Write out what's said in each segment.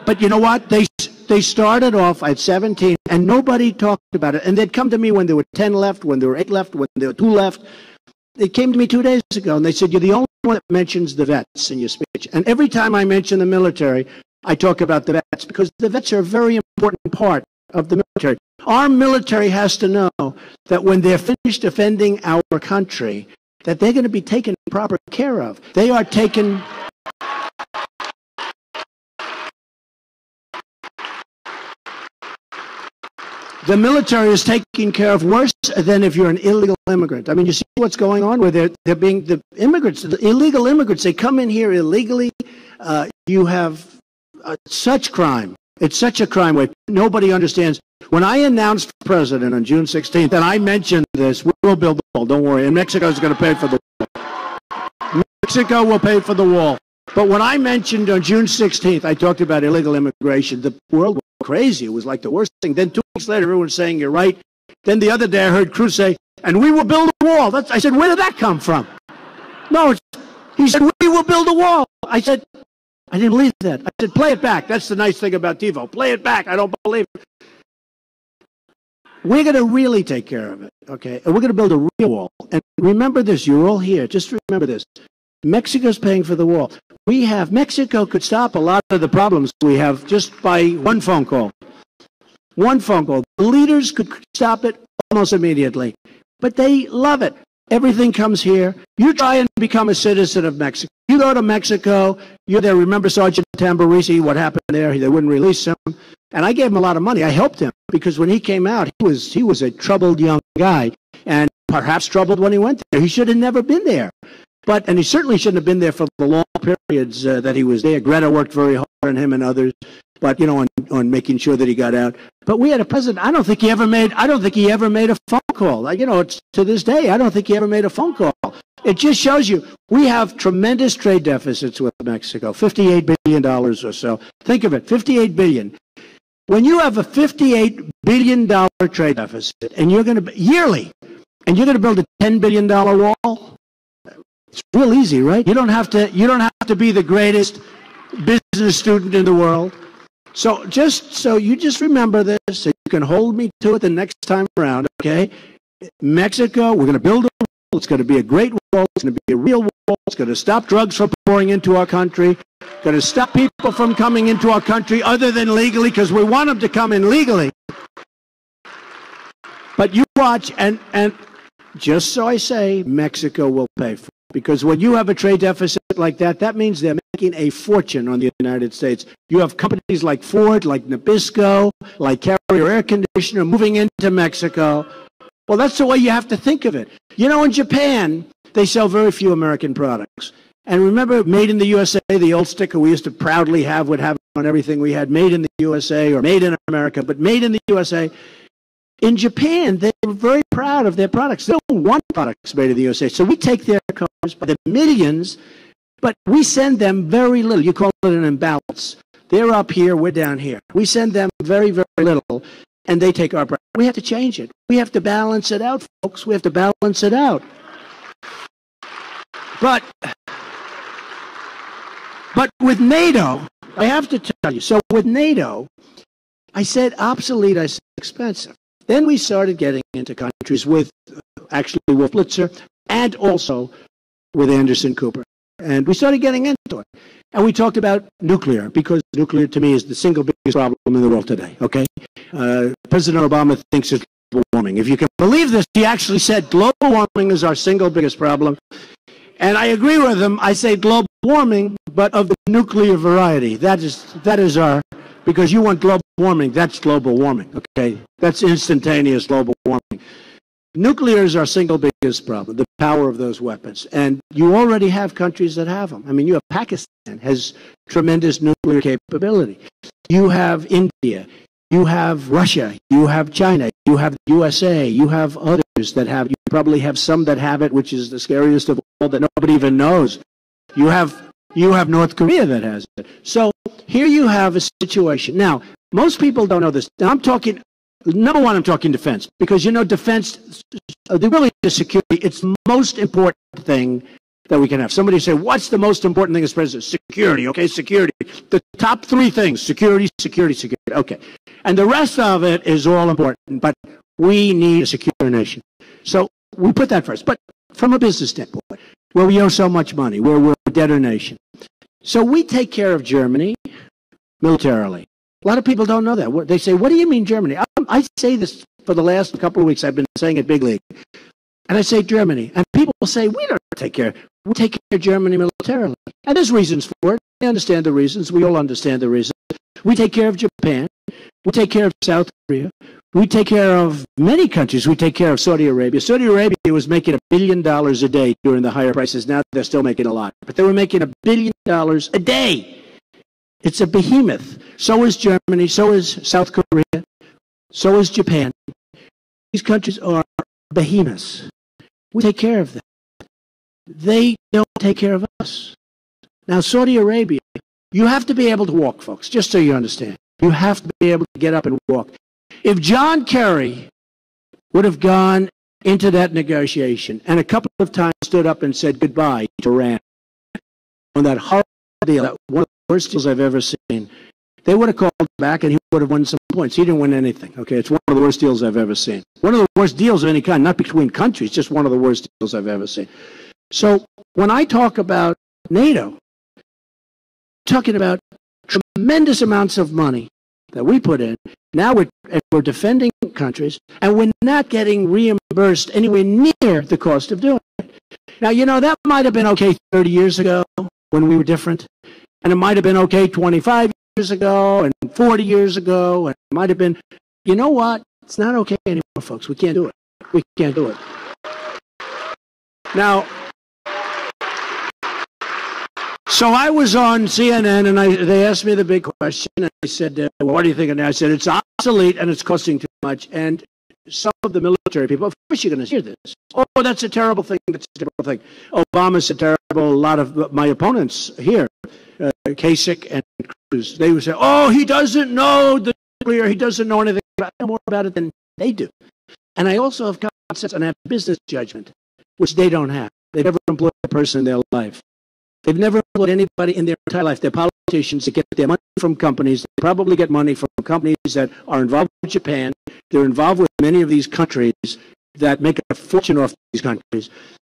but you know what? They started off at 17, and nobody talked about it. And they'd come to me when there were 10 left, when there were 8 left, when there were 2 left. They came to me 2 days ago, and they said, you're the only one that mentions the vets in your speech. And every time I mention the military, I talk about the vets, because the vets are a very important part of the military. Our military has to know that when they're finished defending our country, that they're going to be taken proper care of. They are taken... The military is taking care of worse than if you're an illegal immigrant. I mean, you see what's going on where they're being, the immigrants, the illegal immigrants, they come in here illegally. You have such crime. It's such a crime where nobody understands. When I announced for president on June 16th, and I mentioned this, we will build the wall, don't worry, and Mexico's going to pay for the wall. Mexico will pay for the wall. But when I mentioned on June 16th, I talked about illegal immigration, the world went crazy. It was like the worst thing. Then 2 weeks later, everyone was saying, you're right. Then the other day, I heard Cruz say, and we will build a wall. I said, where did that come from? No, he said, we will build a wall. I said, I didn't believe that. I said, play it back. That's the nice thing about TiVo. Play it back. I don't believe it. We're going to really take care of it, okay? And we're going to build a real wall. And remember this, you're all here. Just remember this. Mexico's paying for the wall. Mexico could stop a lot of the problems we have just by one phone call. One phone call. The leaders could stop it almost immediately. But they love it. Everything comes here. You try and become a citizen of Mexico. You go to Mexico. You're there. Remember Sergeant Tamborisi, what happened there? They wouldn't release him. And I gave him a lot of money. I helped him because when he came out, he was a troubled young guy, and perhaps troubled when he went there. He should have never been there. And he certainly shouldn't have been there for the long periods that he was there. Greta worked very hard on him and others, but on making sure that he got out. But we had a president. I don't think he ever made a phone call. It's to this day. I don't think he ever made a phone call. It just shows you we have tremendous trade deficits with Mexico, $58 billion or so. Think of it, $58 billion. When you have a $58 billion trade deficit, and you're going to yearly, and you're going to build a $10 billion wall. It's real easy, right? You don't have to be the greatest business student in the world. So you just remember this, so you can hold me to it the next time around, okay? Mexico, we're going to build a wall. It's going to be a great wall. It's going to be a real wall. It's going to stop drugs from pouring into our country. Going to stop people from coming into our country other than legally, because we want them to come in legally. But you watch, and just so I say, Mexico will pay for it. Because when you have a trade deficit like that, that means they're making a fortune on the United States. You have companies like Ford, like Nabisco, like Carrier Air Conditioner moving into Mexico. Well, that's the way you have to think of it. In Japan, they sell very few American products. And remember, made in the USA, the old sticker we used to proudly have, would have on everything we had, made in the USA or made in America, but made in the USA. In Japan, they were very proud of their products. They don't want products made in the USA. So we take their cars by the millions, but we send them very little. You call it an imbalance. They're up here, we're down here. We send them very, very little, and they take our product. We have to change it. We have to balance it out, folks. We have to balance it out. But with NATO, I have to tell you, so with NATO, I said obsolete, I said expensive. Then we started getting into countries with, actually with Blitzer, and also with Anderson Cooper. And we started getting into it. And we talked about nuclear, because nuclear to me is the single biggest problem in the world today, okay? President Obama thinks it's global warming. If you can believe this, he actually said global warming is our single biggest problem. And I agree with him. I say global warming, but of the nuclear variety. That is our... Because you want global warming, that's global warming, okay? That's instantaneous global warming. Nuclear is our single biggest problem, the power of those weapons. And you already have countries that have them. I mean, you have Pakistan has tremendous nuclear capability. You have India. You have Russia. You have China. You have the USA. You have others that have, you probably have some that have it, which is the scariest of all, that nobody even knows. You have North Korea that has it. So here you have a situation. Now, most people don't know this. Now, I'm talking, number one, I'm talking defense. Because, defense, really the security, it's the most important thing that we can have. Somebody say, what's the most important thing as president? Security, okay, security. The top three things, security, security, security, okay. And the rest of it is all important, but we need a secure nation. So we put that first. But from a business standpoint, where we owe so much money, where we're a debtor nation. So we take care of Germany militarily. A lot of people don't know that. They say, what do you mean Germany? I say this for the last couple of weeks. I've been saying it big league. And I say Germany. And people will say, we don't take care. We take care of Germany militarily. And there's reasons for it. I understand the reasons. We all understand the reasons. We take care of Japan. We take care of South Korea. We take care of many countries. We take care of Saudi Arabia. Saudi Arabia was making $1 billion a day during the higher prices. Now they're still making a lot. But they were making $1 billion a day. It's a behemoth. So is Germany. So is South Korea. So is Japan. These countries are behemoths. We take care of them. They don't take care of us. Now, Saudi Arabia, you have to be able to walk, folks, just so you understand. You have to be able to get up and walk. If John Kerry would have gone into that negotiation and a couple of times stood up and said goodbye to Iran on that horrible deal, that one of the worst deals I've ever seen, they would have called back and he would have won some points. He didn't win anything. Okay, it's one of the worst deals I've ever seen. One of the worst deals of any kind, not between countries, just one of the worst deals I've ever seen. So when I talk about NATO, I'm talking about tremendous amounts of money that we put in. Now we're defending countries, and we're not getting reimbursed anywhere near the cost of doing it. Now, you know, that might have been okay 30 years ago when we were different, and it might have been okay 25 years ago and 40 years ago, and it might have been, you know what? It's not okay anymore, folks. We can't do it. We can't do it. Now, so I was on CNN, and they asked me the big question, and I said, well, what do you think of that? I said, it's obsolete, and it's costing too much, and some of the military people, of course you're going to hear this. Oh, that's a terrible thing, that's a terrible thing. Obama's a terrible, a lot of my opponents here, Kasich and Cruz, they would say, oh, he doesn't know the nuclear, he doesn't know anything about it. I know more about it than they do. And I also have common sense and have business judgment, which they don't have. They've never employed a person in their life. They've never employed anybody in their entire life. They're politicians that get their money from companies. They probably get money from companies that are involved with Japan. They're involved with many of these countries that make a fortune off these countries.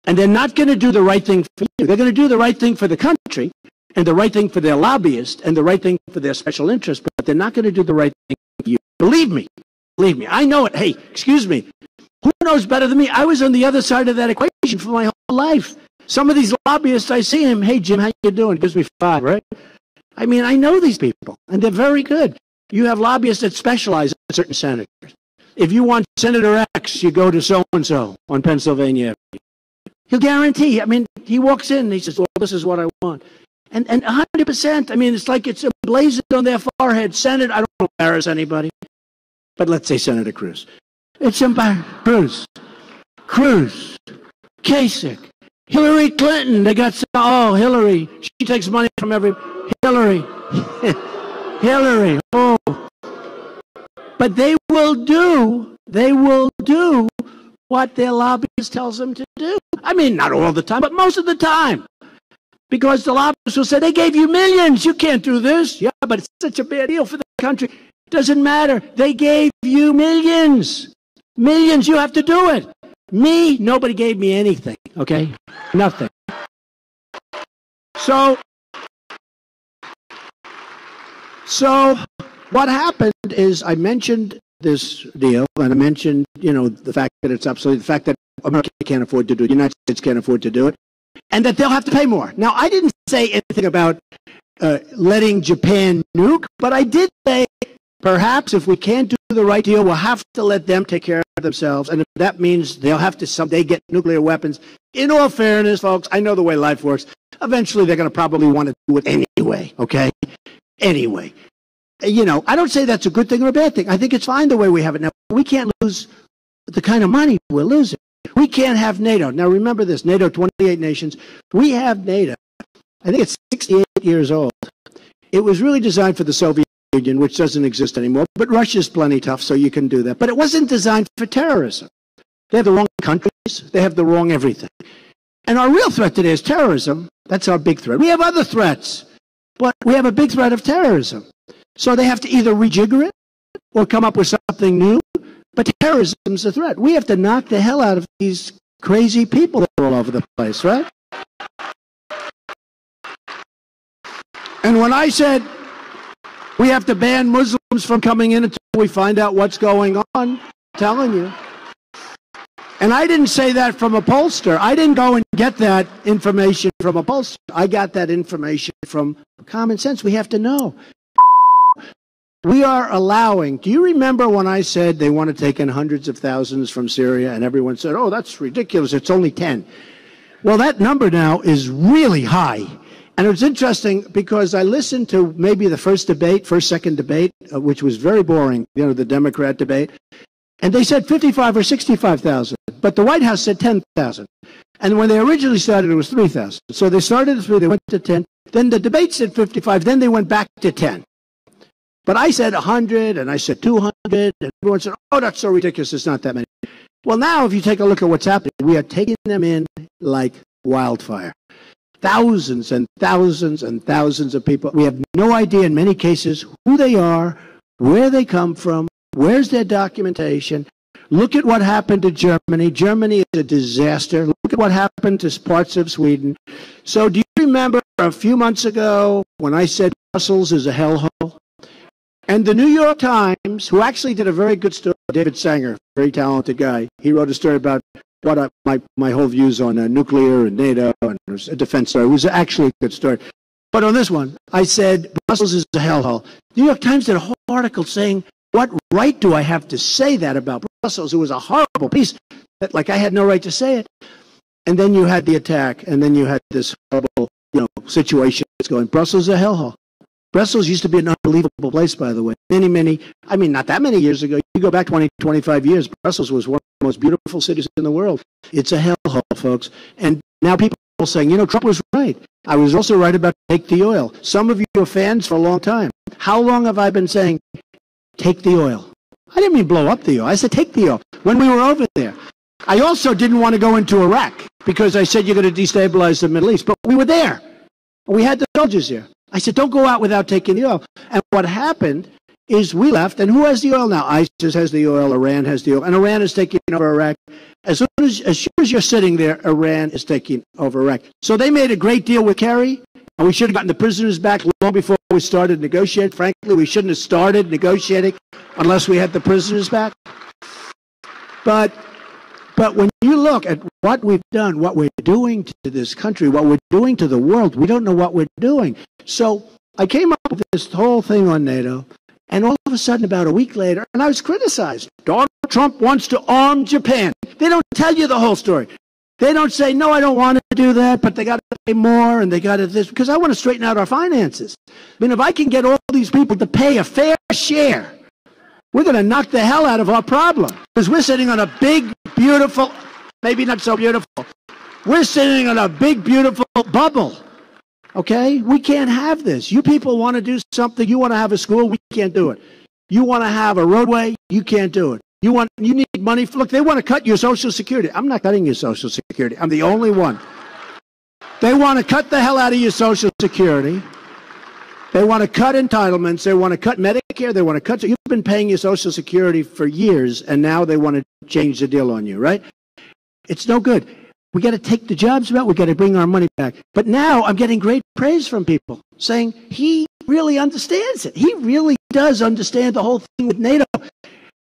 And they're not going to do the right thing for you. They're going to do the right thing for the country and the right thing for their lobbyists and the right thing for their special interests, but they're not going to do the right thing for you. Believe me. Believe me. I know it. Hey, excuse me. Who knows better than me? I was on the other side of that equation for my whole life. Some of these lobbyists, I see him, hey, Jim, how you doing? Gives me 5, right? I mean, I know these people, and they're very good. You have lobbyists that specialize in certain senators. If you want Senator X, you go to so-and-so on Pennsylvania. He'll guarantee. I mean, he walks in and he says, well, this is what I want. And 100%, I mean, it's like it's emblazoned on their forehead. Senate, I don't embarrass anybody. But let's say Senator Cruz. It's Cruz, Kasich, Hillary Clinton. They got, oh, Hillary. She takes money from Hillary. Hillary, oh. But they will do what their lobbyist tells them to do. I mean, not all the time, but most of the time. Because the lobbyists will say, they gave you millions, you can't do this. Yeah, but it's such a bad deal for the country. Doesn't matter. They gave you millions. Millions, you have to do it. Me, nobody gave me anything, okay? Nothing. So what happened is I mentioned this deal, and I mentioned, you know, the fact that it's obsolete, the fact that America can't afford to do it, the United States can't afford to do it, and that they'll have to pay more. Now, I didn't say anything about letting Japan nuke, but I did say perhaps if we can't do the right deal, we'll have to let them take care of themselves, and if that means they'll have to someday get nuclear weapons. In all fairness, folks, I know the way life works. Eventually, they're going to probably want to do it anyway, okay? Anyway. You know, I don't say that's a good thing or a bad thing. I think it's fine the way we have it now. We can't lose the kind of money we're losing. We can't have NATO. Now, remember this, NATO, 28 nations. We have NATO. I think it's 68 years old. It was really designed for the Soviet Union, which doesn't exist anymore, but Russia's plenty tough, so you can do that. But it wasn't designed for terrorism. They have the wrong countries. They have the wrong everything. And our real threat today is terrorism. That's our big threat. We have other threats, but we have a big threat of terrorism. So they have to either rejigger it or come up with something new. But terrorism's a threat. We have to knock the hell out of these crazy people that are all over the place, right? And when I said we have to ban Muslims from coming in until we find out what's going on, I'm telling you. And I didn't say that from a pollster. I didn't go and get that information from a pollster. I got that information from common sense. We have to know. We are allowing, do you remember when I said they want to take in hundreds of thousands from Syria and everyone said, oh, that's ridiculous, it's only 10. Well, that number now is really high. And it was interesting because I listened to maybe the second debate, which was very boring, the Democrat debate. And they said 55 or 65,000, but the White House said 10,000. And when they originally started, it was 3,000. So they started at 3, they went to 10. Then the debate said 55, then they went back to 10. But I said 100, and I said 200, and everyone said, oh, that's so ridiculous, it's not that many. Well, now, if you take a look at what's happening, we are taking them in like wildfire. Thousands and thousands and thousands of people. We have no idea in many cases who they are, where they come from, where's their documentation. Look at what happened to Germany. Germany is a disaster. Look at what happened to parts of Sweden. So do you remember a few months ago when I said Brussels is a hellhole? And the New York Times, who actually did a very good story, David Sanger, very talented guy, he wrote a story about what my whole views on nuclear and NATO, and it was a defense story. It was actually a good story. But on this one, I said Brussels is a hellhole. The New York Times did a whole article saying, what right do I have to say that about Brussels? It was a horrible piece, like I had no right to say it. And then you had the attack, and then you had this horrible situation that's going, Brussels is a hellhole. Brussels used to be an unbelievable place, by the way. Not that many years ago. You go back 20, 25 years, Brussels was one of the most beautiful cities in the world. It's a hellhole, folks. And now people are saying, Trump was right. I was also right about take the oil. Some of you are fans for a long time. How long have I been saying, take the oil? I didn't mean blow up the oil. I said take the oil. When we were over there. I also didn't want to go into Iraq because I said you're going to destabilize the Middle East. But we were there. We had the soldiers there. I said, don't go out without taking the oil. And what happened is we left, and who has the oil now? ISIS has the oil, Iran has the oil, and Iran is taking over Iraq. As sure as you're sitting there, Iran is taking over Iraq. So they made a great deal with Kerry, and we should have gotten the prisoners back long before we started negotiating. Frankly, we shouldn't have started negotiating unless we had the prisoners back. But when you look at what we've done, what we're doing to this country, what we're doing to the world, we don't know what we're doing. So I came up with this whole thing on NATO, and all of a sudden, about a week later, and I was criticized. Donald Trump wants to arm Japan. They don't tell you the whole story. They don't say, no, I don't want to do that, but they got to pay more, and they got to this, because I want to straighten out our finances. If I can get all these people to pay a fair share, we're going to knock the hell out of our problem. Because we're sitting on a big, beautiful, maybe not so beautiful, we're sitting on a big, beautiful bubble. Okay? We can't have this. You people want to do something. You want to have a school. We can't do it. You want to have a roadway. You can't do it. You need money. Look, they want to cut your Social Security. I'm not cutting your Social Security. I'm the only one. They want to cut the hell out of your Social Security. They want to cut entitlements. They want to cut Medicare. They want to cut. You've been paying your Social Security for years, and now they want to change the deal on you, right? It's no good. We got to take the jobs back. We got to bring our money back. But now I'm getting great praise from people saying he really understands it. He really does understand the whole thing with NATO.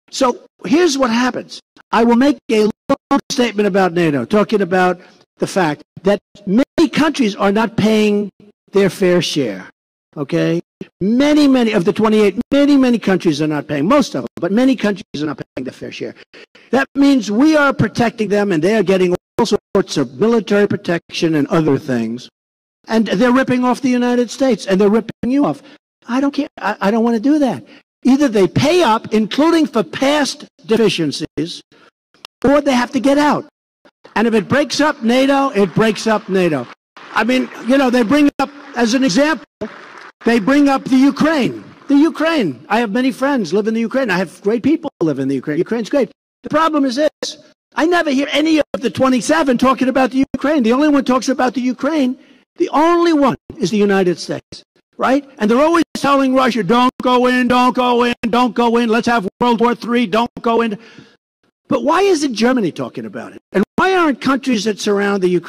So here's what happens. I will make a long statement about NATO, talking about the fact that many countries are not paying their fair share. Okay? Many of the 28, many countries are not paying, most of them, but many countries are not paying their fair share. That means we are protecting them, and they are getting all sorts of military protection and other things. And they're ripping off the United States, and they're ripping you off. I don't care. I don't want to do that. Either they pay up, including for past deficiencies, or they have to get out. And if it breaks up NATO, it breaks up NATO. They bring up, as an example, they bring up the Ukraine. The Ukraine. I have many friends live in the Ukraine. I have great people live in the Ukraine. Ukraine's great. The problem is this. I never hear any of the 27 talking about the Ukraine. The only one talks about the Ukraine. The only one is the United States, right? And they're always telling Russia, don't go in, don't go in, don't go in. Let's have World War III, don't go in. But why isn't Germany talking about it? And why aren't countries that surround the Ukraine